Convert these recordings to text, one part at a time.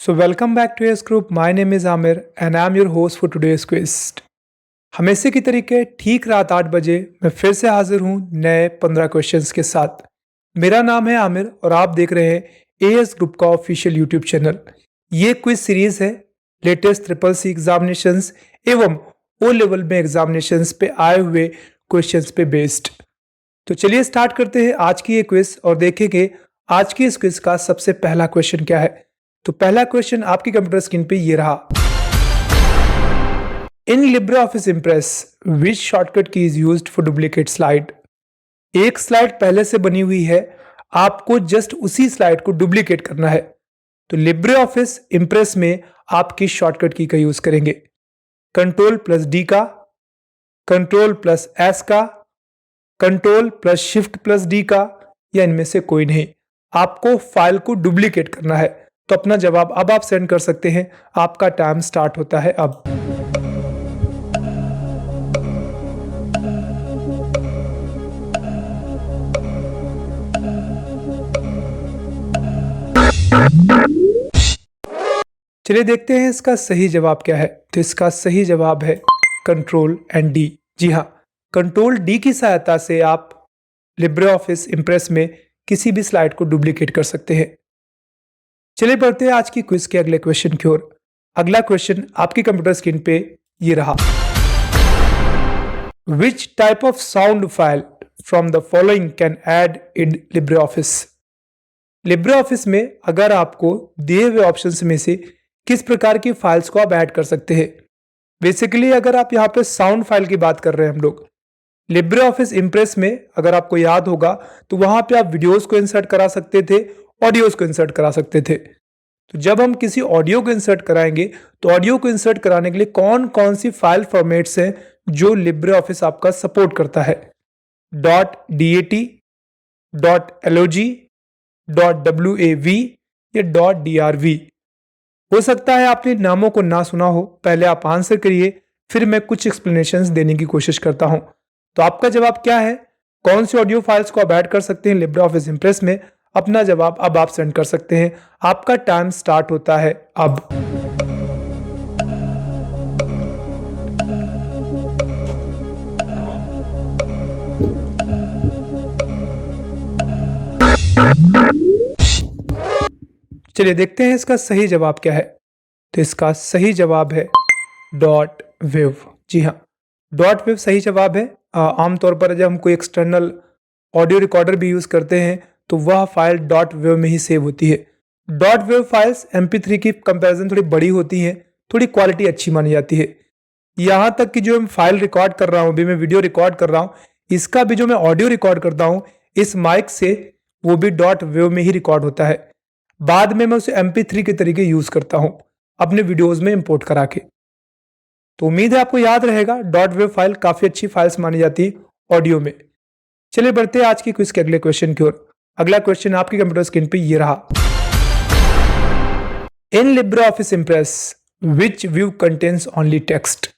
So welcome back to AS Group. My name is Amir and I am your host for today's quiz. हमेशा की तरीके ठीक रात 8 बजे मैं फिर से हाजिर हूँ नए 15 क्वेश्चंस के साथ। मेरा नाम है आमिर और आप देख रहे हैं एएस ग्रुप का ऑफिशियल यूट्यूब चैनल। ये क्विज सीरीज है लेटेस्ट ट्रिपल सी एग्जामिनेशंस एवं ओ लेवल में एग्जामिनेशंस पे आए हुए क्वेश्चंस पे बेस्ड। तो चलिए स्टार्ट करते हैं आज की ये क्विज और देखेंगे आज की इस क्विज का सबसे पहला क्वेश्चन क्या है। तो पहला क्वेश्चन आपकी कंप्यूटर स्क्रीन पे ये रहा। इन LibreOffice Impress which shortcut key is used for duplicate slide? एक स्लाइड पहले से बनी हुई है, आपको जस्ट उसी स्लाइड को डुप्लीकेट करना है। तो LibreOffice Impress में आप किस शॉर्टकट की का यूज करेंगे? Ctrl+D का, Ctrl+S का, Ctrl+Shift+D का या इनमें से कोई नहीं। आपको फाइल को डुप्लीकेट करना है। तो अपना जवाब अब आप सेंड कर सकते हैं। आपका टाइम स्टार्ट होता है अब। चलिए देखते हैं इसका सही जवाब क्या है। तो इसका सही जवाब है Ctrl+D। जी हाँ, Ctrl+D की सहायता से आप LibreOffice Impress में किसी भी स्लाइड को डुप्लीकेट कर सकते हैं। चलिए बढ़ते हैं आज की क्विज के अगले क्वेश्चन की ओर। अगला क्वेश्चन आपकी कंप्यूटर स्क्रीन पे ये रहा। Which type of sound file from the following can add in LibreOffice? LibreOffice में अगर आपको दिए हुए ऑप्शंस में से किस प्रकार की फाइल्स को आप ऐड कर सकते हैं। बेसिकली अगर आप यहाँ पे साउंड फाइल की बात कर रहे हैं हम लोग, LibreOffice Impress में अगर आपको याद होगा तो वहां पे आप वीडियोस को इंसर्ट करा सकते थे, ऑडियोज को इंसर्ट करा सकते थे। तो जब हम किसी ऑडियो को इंसर्ट कराएंगे तो ऑडियो को इंसर्ट कराने के लिए कौन कौन सी फाइल फॉर्मेट्स हैं जो LibreOffice आपका सपोर्ट करता है? .dat, .log, .wav या .drv। हो सकता है आपने नामों को ना सुना हो। पहले आप आंसर करिए, फिर मैं कुछ एक्सप्लेनेशंस देने की कोशिश करता हूं। तो आपका जवाब क्या है? कौन सी ऑडियो फाइल्स को आप ऐड कर सकते हैं LibreOffice Impress में? अपना जवाब अब आप सेंड कर सकते हैं। आपका टाइम स्टार्ट होता है अब। चलिए देखते हैं इसका सही जवाब क्या है। तो इसका सही जवाब है .wav। जी हाँ, .wav सही जवाब है। आमतौर पर जब हम कोई एक्सटर्नल ऑडियो रिकॉर्डर भी यूज करते हैं तो वह फाइल .wav में ही सेव होती है। .wav फाइल्स MP3 की कंपैरिजन थोड़ी बड़ी होती हैं, थोड़ी क्वालिटी अच्छी मानी जाती है। यहाँ तक कि जो मैं फाइल रिकॉर्ड कर रहा हूँ, अभी मैं वीडियो रिकॉर्ड कर रहा हूँ, इसका भी जो मैं ऑडियो रिकॉर्ड करता हूँ इस माइक से, वो भी .wav में ही रिकॉर्ड होता है। बाद में मैं उसे MP3 के तरीके यूज करता हूँ अपने वीडियोज में इंपोर्ट करा के। तो उम्मीद है आपको याद रहेगा, .wav फाइल काफी अच्छी फाइल्स मानी जाती है ऑडियो में। चलिए बढ़ते हैं आज की क्विज के अगले क्वेश्चन की ओर। अगला क्वेश्चन आपकी कंप्यूटर स्क्रीन पे ये रहा। इन LibreOffice Impress which view contains only text?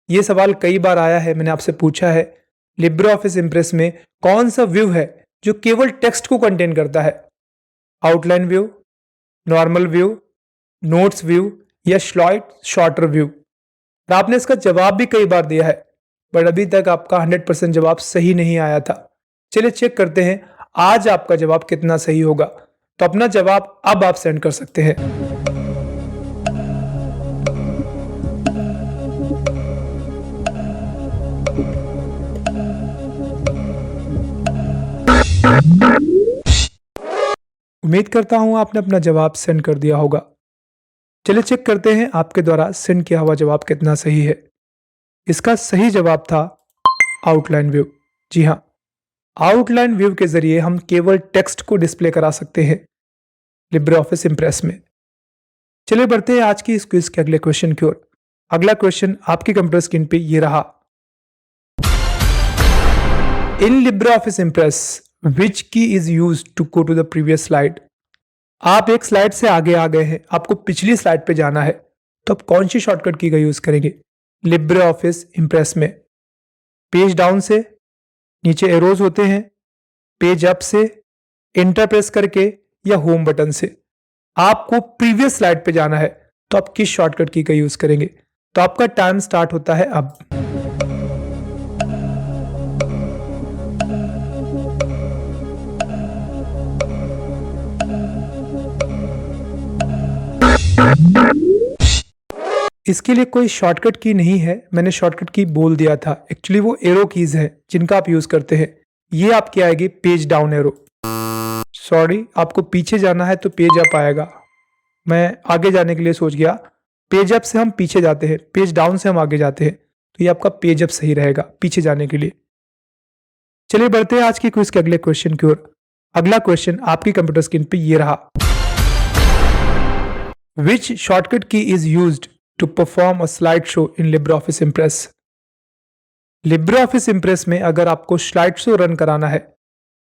ये सवाल कई बार आया है, मैंने आपसे पूछा है LibreOffice Impress में कौन सा व्यू है जो केवल टेक्स्ट को कंटेन करता है? Outline view, normal view, notes view या स्लाइड शॉर्टर व्यू? आपने इसका जवाब भी कई बार दिया है बट अभी तक आपका 100% जवाब सही नहीं आया था। चलिए चेक करते हैं आज आपका जवाब कितना सही होगा। तो अपना जवाब अब आप सेंड कर सकते हैं। उम्मीद करता हूं आपने अपना जवाब सेंड कर दिया होगा। चलिए चेक करते हैं आपके द्वारा सेंड किया हुआ जवाब कितना सही है। इसका सही जवाब था आउटलाइन व्यू। जी हाँ, आउटलाइन व्यू के जरिए हम केवल टेक्स्ट को डिस्प्ले करा सकते हैं LibreOffice Impress में। चलिए बढ़ते हैं आज की इस क्विज के अगले क्वेश्चन की ओर। अगला क्वेश्चन आपकी कंप्यूटर स्क्रीन पे ये रहा। इन LibreOffice Impress which key is used to go to the previous slide? आप एक स्लाइड से आगे आ गए हैं, आपको पिछली स्लाइड पे जाना है, तो आप कौन सी शॉर्टकट की का यूज करेंगे LibreOffice Impress में? पेज डाउन से, नीचे एरोज होते हैं, पेज अप से, एंटर प्रेस करके या होम बटन से? आपको प्रीवियस स्लाइड पे जाना है तो आप किस शॉर्टकट की का यूज करेंगे? तो आपका टाइम स्टार्ट होता है अब। इसके लिए कोई शॉर्टकट की नहीं है, मैंने शॉर्टकट की बोल दिया था। एक्चुअली वो एरो कीज है जिनका आप यूज करते हैं। ये आपकी आएगी पेज डाउन एरो। सॉरी, आपको पीछे जाना है तो पेज अप आएगा। मैं आगे जाने के लिए सोच गया। पेज अप से हम पीछे जाते हैं, पेज डाउन से हम आगे जाते हैं, तो ये आपका पेज अप सही रहेगा पीछे जाने के लिए। चलिए बढ़ते हैं आज की क्विज के अगले क्वेश्चन की ओर। अगला क्वेश्चन आपकी कंप्यूटर स्क्रीन पे ये रहा। Which shortcut key is used to perform a slide show in LibreOffice Impress? LibreOffice Impress में अगर आपको स्लाइड शो रन कराना है,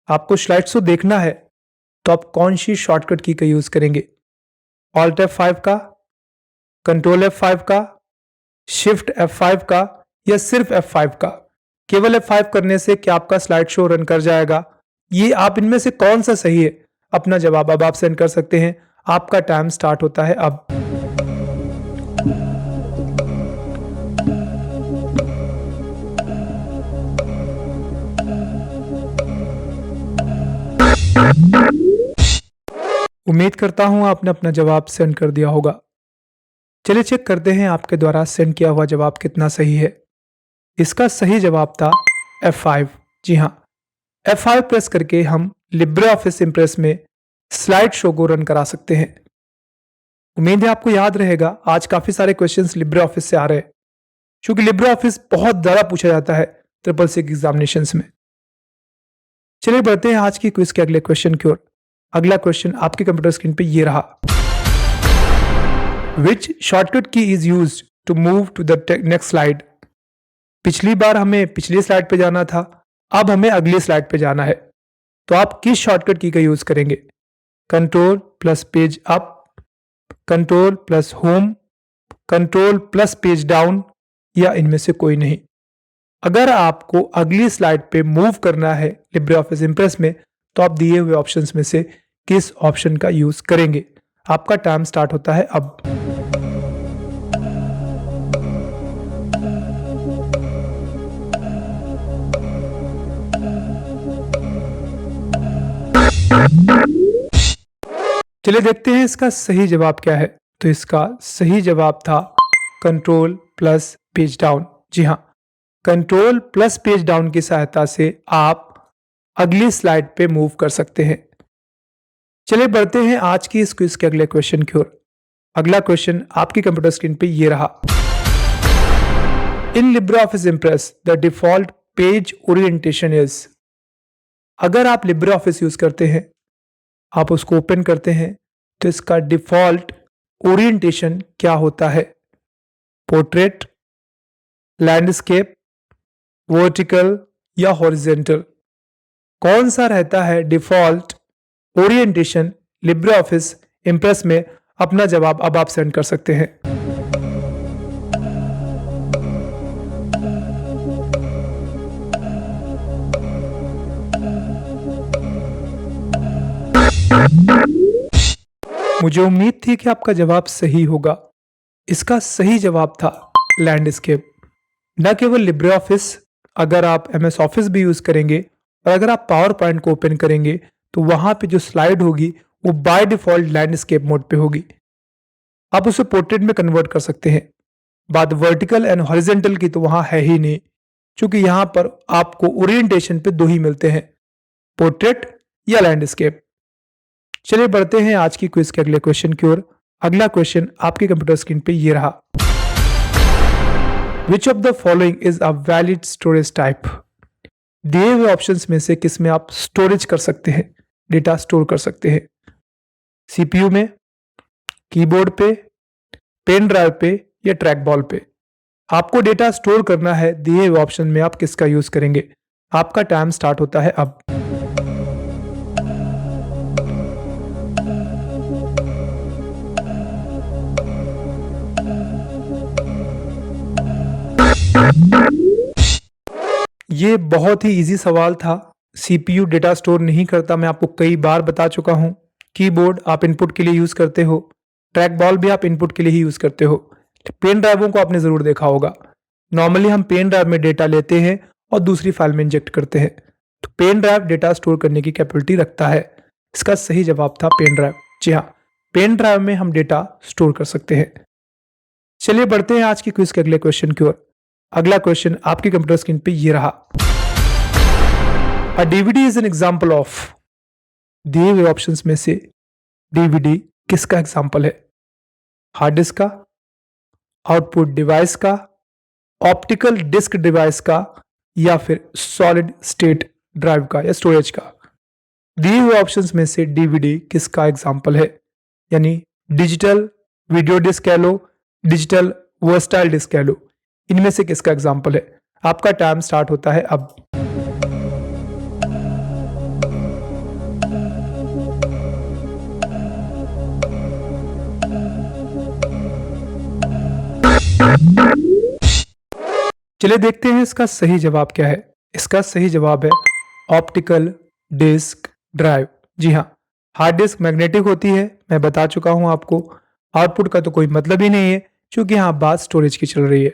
आपको स्लाइड शो देखना है, तो आप कौन सी शॉर्टकट की का यूज करेंगे? ऑल्ट F5 का, कंट्रोल F5 का, शिफ्ट F5 का, या सिर्फ F5 का? केवल F5 करने से क्या आपका स्लाइड शो रन कर जाएगा? ये आप इनमें से कौन सा सही है? अपना जवाब अब आप सेंड कर सकते हैं। आपका टाइम स्टार्ट होता है अब। उम्मीद करता हूं आपने अपना जवाब सेंड कर दिया होगा। चलिए चेक करते हैं आपके द्वारा सेंड किया हुआ जवाब कितना सही है। इसका सही जवाब था F5। जी हाँ, F5 प्रेस करके हम लिब्रियोफिस इम्प्रेस में स्लाइड शो को रन करा सकते हैं। उम्मीद है आपको याद रहेगा, आज काफी सारे क्वेश्चंस लिब्रियोफिस से आ रहे हैं, क्योंकि लिब्रियोफिस बहुत ज्यादा पूछा जाता है 666 एग्जामिनेशंस में। चलिए बढ़ते हैं आज की क्विज के अगले क्वेश्चन की ओर। अगला क्वेश्चन आपके कंप्यूटर स्क्रीन पे ये रहा। Which shortcut key is used to move to the next slide? पिछली बार हमें पिछली स्लाइड पे जाना था, अब हमें अगली स्लाइड पे जाना है, तो आप किस शॉर्टकट की का यूज करेंगे? Control plus page up, control plus home, control plus page down, या इनमें से कोई नहीं? अगर आपको अगली स्लाइड पे मूव करना है लिब्रियोफिस इम्प्रेस में, तो आप दिए हुए ऑप्शंस में से किस ऑप्शन का यूज करेंगे? आपका टाइम स्टार्ट होता है अब। चलिए देखते हैं इसका सही जवाब क्या है। तो इसका सही जवाब था कंट्रोल प्लस पेज डाउन। जी हाँ, कंट्रोल प्लस पेज डाउन की सहायता से आप अगली स्लाइड पे मूव कर सकते हैं। चलिए बढ़ते हैं आज की इस क्विज के अगले क्वेश्चन की ओर। अगला क्वेश्चन आपकी कंप्यूटर स्क्रीन पे ये रहा। In LibreOffice Impress the default page orientation is? अगर आप लिब्रियोफिस यूज करते हैं, आप उसको ओपन करते हैं, तो इसका डिफॉल्ट ओरिएंटेशन क्या होता है? पोर्ट्रेट, लैंडस्केप, वर्टिकल या हॉरिजेंटल? कौन सा रहता है डिफॉल्ट ओरिएंटेशन लिब्रियोफिस इम्प्रेस में? अपना जवाब अब आप सेंड कर सकते हैं। मुझे उम्मीद थी कि आपका जवाब सही होगा। इसका सही जवाब था लैंडस्केप। न केवल लिब्रियोफिस, अगर आप MS ऑफिस भी यूज करेंगे और अगर आप पावर पॉइंट को ओपन करेंगे, तो वहां पे जो स्लाइड होगी वो बाय डिफॉल्ट लैंडस्केप मोड पे होगी। आप उसे पोर्ट्रेट में कन्वर्ट कर सकते हैं। बात वर्टिकल एंड हॉरिजेंटल की तो वहां है ही नहीं, क्योंकि यहां पर आपको ओरिएंटेशन पे दो ही मिलते हैं, पोर्ट्रेट या लैंडस्केप। चलिए बढ़ते हैं आज की क्विज के अगले क्वेश्चन की ओर। अगला क्वेश्चन आपकी कंप्यूटर स्क्रीन पे ये रहा। Which of the following is a valid storage type? दिए हुए ऑप्शंस में से किस में आप स्टोरेज कर सकते हैं, डेटा स्टोर कर सकते हैं? CPU में, कीबोर्ड पे, पेन ड्राइव पे, या ट्रैक बॉल पे? आपको डेटा स्टोर करना है, दिए हुए ऑप्शन में आप किसका यूज करेंगे? आपका टाइम स्टार्ट होता है अब। ये बहुत ही इजी सवाल था। CPU डेटा स्टोर नहीं करता, मैं आपको कई बार बता चुका हूं। कीबोर्ड आप इनपुट के लिए यूज करते हो, ट्रैक बॉल भी आप इनपुट के लिए ही यूज करते हो। पेन ड्राइवों को आपने जरूर देखा होगा। नॉर्मली हम पेन ड्राइव में डेटा लेते हैं और दूसरी फाइल में इंजेक्ट करते हैं। तो पेन ड्राइव डेटा स्टोर करने की कैपेबिलिटी रखता है। इसका सही जवाब था पेन ड्राइव। जी हाँ, पेन ड्राइव में हम डेटा स्टोर कर सकते हैं। चलिए बढ़ते हैं आज की क्विज के अगले क्वेश्चन की ओर। अगला क्वेश्चन आपकी कंप्यूटर स्क्रीन पे ये रहा। A DVD is an example of, दिए हुए ऑप्शंस में से डीवीडी किसका एग्जांपल है? हार्ड डिस्क का, आउटपुट डिवाइस का, ऑप्टिकल डिस्क डिवाइस का, या फिर सॉलिड स्टेट ड्राइव का या स्टोरेज का? दिए हुए ऑप्शंस में से डीवीडी किसका एग्जांपल है? यानी डिजिटल वीडियो डिस्क कह लो, डिजिटल वर्सटाइल डिस्क कह लो, इनमें से किसका एग्जांपल है? आपका टाइम स्टार्ट होता है अब। चलिए देखते हैं इसका सही जवाब क्या है। इसका सही जवाब है ऑप्टिकल डिस्क ड्राइव। जी हाँ, हार्ड डिस्क मैग्नेटिक होती है, मैं बता चुका हूं आपको। आउटपुट का तो कोई मतलब ही नहीं है, क्योंकि यहाँ बात स्टोरेज की चल रही है।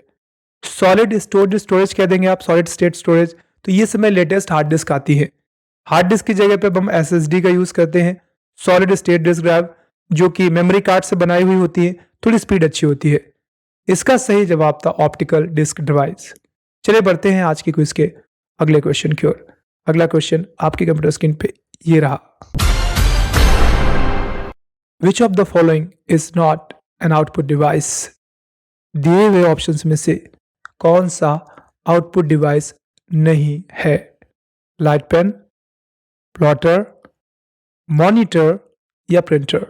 सॉलिड स्टोरेज स्टोरेज कह देंगे आप, सॉलिड स्टेट स्टोरेज, तो ये समय लेटेस्ट हार्ड डिस्क आती है। हार्ड डिस्क की जगह पे हम एसएसडी का यूज करते हैं, सॉलिड स्टेट डिस्क ड्राइव, जो कि मेमोरी कार्ड से बनाई हुई होती है, थोड़ी स्पीड अच्छी होती है। इसका सही जवाब था ऑप्टिकल डिस्क डिवाइस। चलिए बढ़ते हैं आज की क्विज के अगले क्वेश्चन की ओर। अगला क्वेश्चन आपकी कंप्यूटर स्क्रीन पे ये रहा। Which of the following is not an output device? दिए हुए ऑप्शंस में से कौन सा आउटपुट डिवाइस नहीं है? लाइट पेन, प्लॉटर, मॉनिटर या प्रिंटर?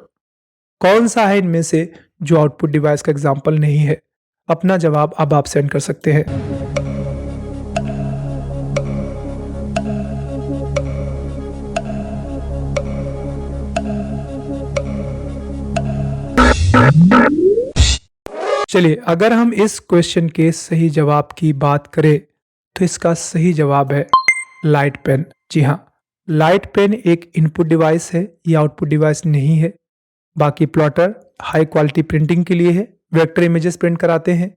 कौन सा है इनमें से जो आउटपुट डिवाइस का एग्जाम्पल नहीं है? अपना जवाब अब आप सेंड कर सकते हैं। चलिए, अगर हम इस क्वेश्चन के सही जवाब की बात करें तो इसका सही जवाब है लाइट पेन। जी हाँ, लाइट पेन एक इनपुट डिवाइस है, ये आउटपुट डिवाइस नहीं है। बाकी प्लॉटर हाई क्वालिटी प्रिंटिंग के लिए है, वेक्टर इमेजेस प्रिंट कराते हैं।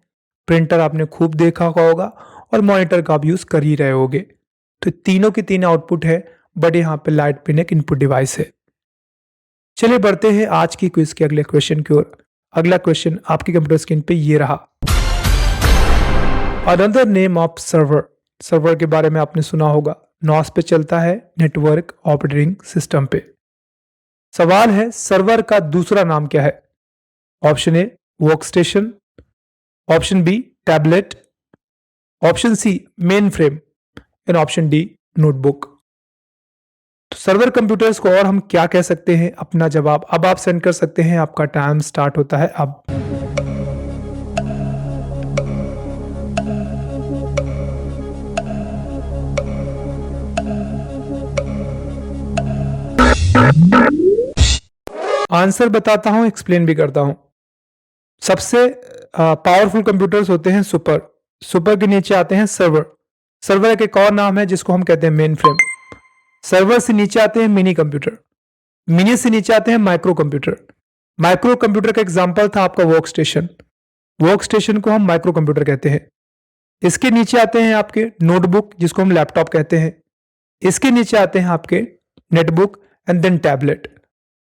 प्रिंटर आपने खूब देखा होगा, और मॉनिटर का आप यूज कर ही रहे होगे। तो तीनों की तीन आउटपुट है, बट यहाँ पे लाइट पेन एक इनपुट डिवाइस है। चलिए बढ़ते हैं आज की क्विज के अगले क्वेश्चन की ओर। अगला क्वेश्चन आपकी कंप्यूटर स्क्रीन पे ये रहा। Another name of server, server के बारे में आपने सुना होगा, नॉस पे चलता है, नेटवर्क ऑपरेटिंग सिस्टम पे। सवाल है सर्वर का दूसरा नाम क्या है? Option A work station, option B tablet, option C mainframe, and option D notebook. तो सर्वर कंप्यूटर्स को और हम क्या कह सकते हैं? अपना जवाब अब आप सेंड कर सकते हैं। आपका टाइम स्टार्ट होता है अब। आंसर बताता हूं, एक्सप्लेन भी करता हूं। सबसे पावरफुल कंप्यूटर्स होते हैं सुपर, सुपर के नीचे आते हैं सर्वर, सर्वर एक और नाम है जिसको हम कहते हैं मेन फ्रेम। सर्वर से नीचे आते हैं मिनी कंप्यूटर, मिनी से नीचे आते हैं माइक्रो कंप्यूटर। माइक्रो कंप्यूटर का एग्जांपल था आपका वर्क स्टेशन, वर्क स्टेशन को हम माइक्रो कंप्यूटर कहते हैं। इसके नीचे आते हैं आपके नोटबुक, जिसको हम लैपटॉप कहते हैं। इसके नीचे आते हैं आपके नेटबुक एंड देन टैबलेट।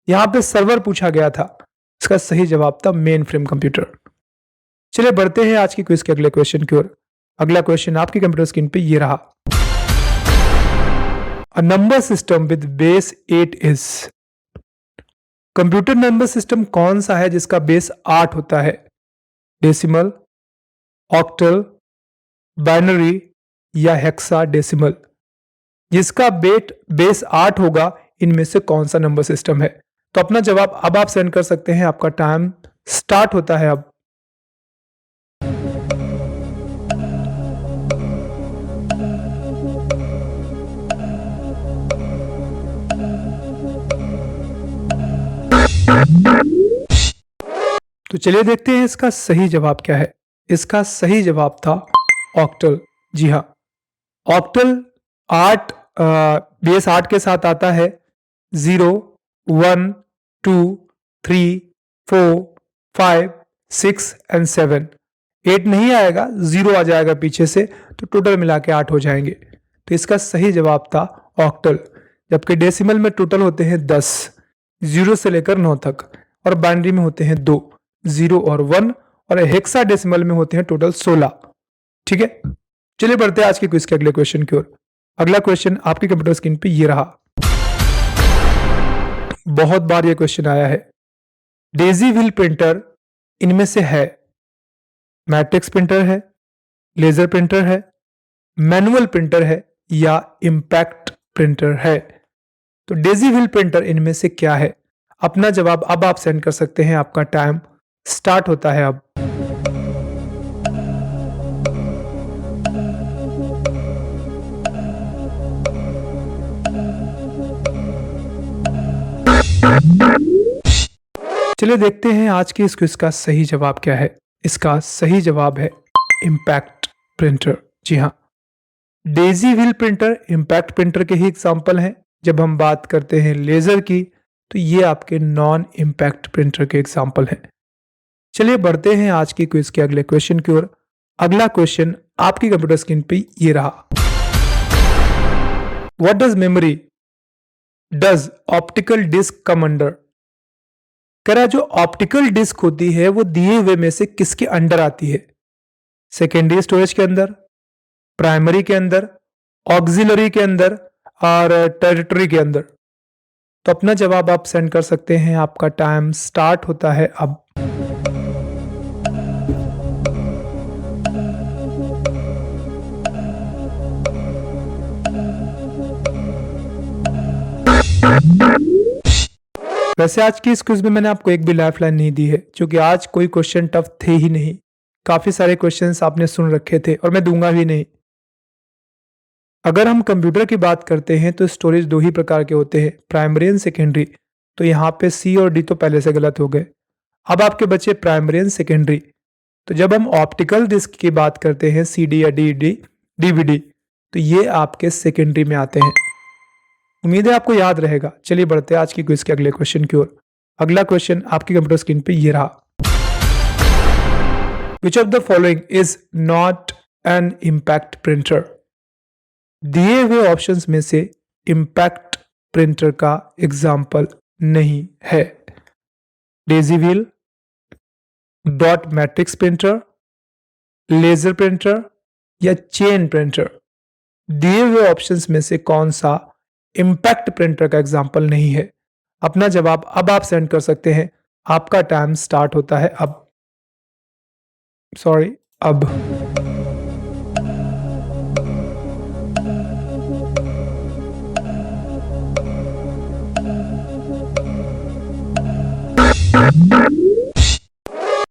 यहां पे सर्वर पूछा गया था, इसका सही जवाब था मेन फ्रेम कंप्यूटर। चलिए बढ़ते हैं आज की क्विज के अगले क्वेश्चन की ओर। अगला क्वेश्चन आपकी कंप्यूटर स्क्रीन पे ये रहा। A number system with base 8 is, computer number system कौन सा है जिसका बेस 8 होता है? डेसिमल, ऑक्टल, बाइनरी या हेक्साडेसिमल? जिसका बेस 8 होगा, इनमें से कौन सा नंबर सिस्टम है? तो अपना जवाब अब आप सेंड कर सकते हैं। आपका टाइम स्टार्ट होता है अब। तो चलिए देखते हैं इसका सही जवाब क्या है। इसका सही जवाब था ऑक्टल। जी हाँ, ऑक्टल 8 बेस 8 के साथ आता है, 0, 1, 2, 3, 4, 5, 6 एंड 7। 8 नहीं आएगा, 0 आ जाएगा पीछे से, तो टोटल मिला के 8 हो जाएंगे। तो इसका सही जवाब था ऑक्टल। जबकि डेसिमल में टोटल होते हैं 10, 0 से लेकर 9 तक, और बाइनरी में होते हैं 2, 0 और 1, और हेक्साडेसिमल में होते हैं टोटल 16। ठीक है, चलिए बढ़ते हैं आज के क्विज के अगले क्वेश्चन की ओर। अगला क्वेश्चन आपकी कंप्यूटर स्क्रीन पे ये रहा। बहुत बार ये क्वेश्चन आया है। डेजी व्हील प्रिंटर इनमें से है? मैट्रिक्स प्रिंटर है, लेजर प्रिंटर है, मैनुअल प्रिंटर है, या इंपैक्ट प्रिंटर है? तो डेजी व्हील प्रिंटर इनमें से क्या है? अपना जवाब अब आप सेंड कर सकते हैं। आपका टाइम स्टार्ट होता है अब। चलिए देखते हैं आज के इस क्विज का सही जवाब क्या है। इसका सही जवाब है इंपैक्ट प्रिंटर। जी हाँ, daisy wheel printer impact printer के ही एग्जाम्पल हैं। जब हम बात करते हैं लेजर की, तो ये आपके नॉन इंपैक्ट प्रिंटर के एग्जाम्पल हैं। चलिए बढ़ते हैं आज की क्विज के अगले क्वेश्चन की ओर। अगला क्वेश्चन आपकी कंप्यूटर स्क्रीन पे ये रहा। What does memory does optical disc come under? कह रहा है जो ऑप्टिकल डिस्क होती है वो दिए हुए में से किसके अंडर आती है? सेकेंडरी स्टोरेज के अंदर, प्राइमरी के अंदर, ऑक्सिलरी के अंदर, और टेरिटरी के अंदर? तो अपना जवाब आप सेंड कर सकते हैं। आपका टाइम स्टार्ट होता है अब। वैसे आज की इस क्विज में मैंने आपको एक भी लाइफ लाइन नहीं दी है, क्योंकि आज कोई क्वेश्चन टफ थे ही नहीं। काफी सारे क्वेश्चंस आपने सुन रखे थे और मैं दूंगा भी नहीं। अगर हम कंप्यूटर की बात करते हैं तो स्टोरेज दो ही प्रकार के होते हैं, प्राइमरी एंड सेकेंडरी। तो यहाँ पे सी और डी तो पहले से गलत हो गए। अब आपके बचे प्राइमरी एंड सेकेंडरी। तो जब हम ऑप्टिकल डिस्क की बात करते हैं, सीडी या डीवीडी, तो ये आपके सेकेंडरी में आते हैं। उम्मीद है आपको याद रहेगा। चलिए बढ़ते हैं आज की क्विज के अगले क्वेश्चन की ओर। अगला क्वेश्चन आपकी कंप्यूटर स्क्रीन पे ये रहा। Which of the following is not an impact printer? दिए हुए ऑप्शंस में से इम्पैक्ट प्रिंटर का एग्जाम्पल नहीं है। Daisy wheel, dot matrix printer, laser printer, या चेन प्रिंटर? दिए हुए ऑप्शंस में से कौन सा इम्पैक्ट प्रिंटर का एग्जाम्पल नहीं है? अपना जवाब अब आप सेंड कर सकते हैं। आपका टाइम स्टार्ट होता है अब। अब।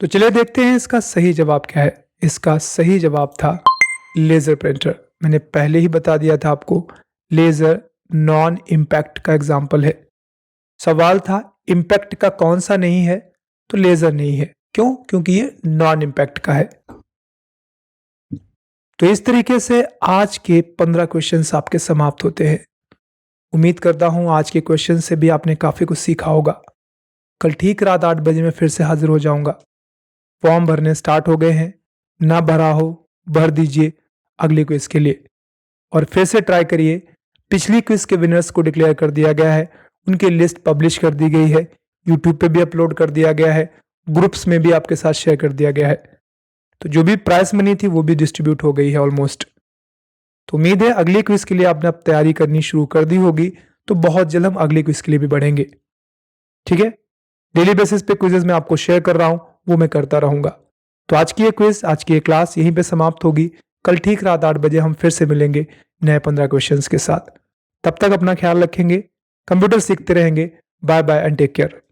तो चलिए देखते हैं इसका सही जवाब क्या है। इसका सही जवाब था लेजर प्रिंटर। मैंने पहले ही बता दिया था आपको, लेजर नॉन इम्पैक्ट का एग्जाम्पल है। सवाल था इम्पैक्ट का कौन सा नहीं है, तो लेजर नहीं है। क्यों? क्योंकि ये नॉन इम्पैक्ट का है। तो इस तरीके से आज के 15 क्वेश्चंस आपके समाप्त होते हैं। उम्मीद करता हूं आज के क्वेश्चन से भी आपने काफी कुछ सीखा होगा। कल ठीक रात 8 बजे मैं फिर से हाजिर हो जाऊंगा। फॉर्म भरने स्टार्ट हो गए हैं, ना भरा हो भर दीजिए अगले क्विज के लिए, और फिर से ट्राई करिए। पिछली क्विज के विनर्स को डिक्लेयर कर दिया गया है, उनकी लिस्ट पब्लिश कर दी गई है, यूट्यूब पे भी अपलोड कर दिया गया है, ग्रुप्स में भी आपके साथ शेयर कर दिया गया है। तो जो भी प्राइस मनी थी वो भी डिस्ट्रीब्यूट हो गई है ऑलमोस्ट। तो उम्मीद है अगली क्विज के लिए आपने अब तैयारी करनी शुरू कर दी होगी। तो बहुत जल्द हम अगली क्विज के लिए भी बढ़ेंगे। ठीक है, डेली बेसिस पे क्विजेस मैं आपको शेयर कर रहा हूं, वो मैं करता रहूंगा। तो आज की ये क्विज, आज की ये क्लास यहीं पे समाप्त होगी। कल ठीक रात 8 बजे हम फिर से मिलेंगे नए 15 क्वेश्चंस के साथ। तब तक अपना ख्याल रखेंगे, कंप्यूटर सीखते रहेंगे। Bye bye and take care.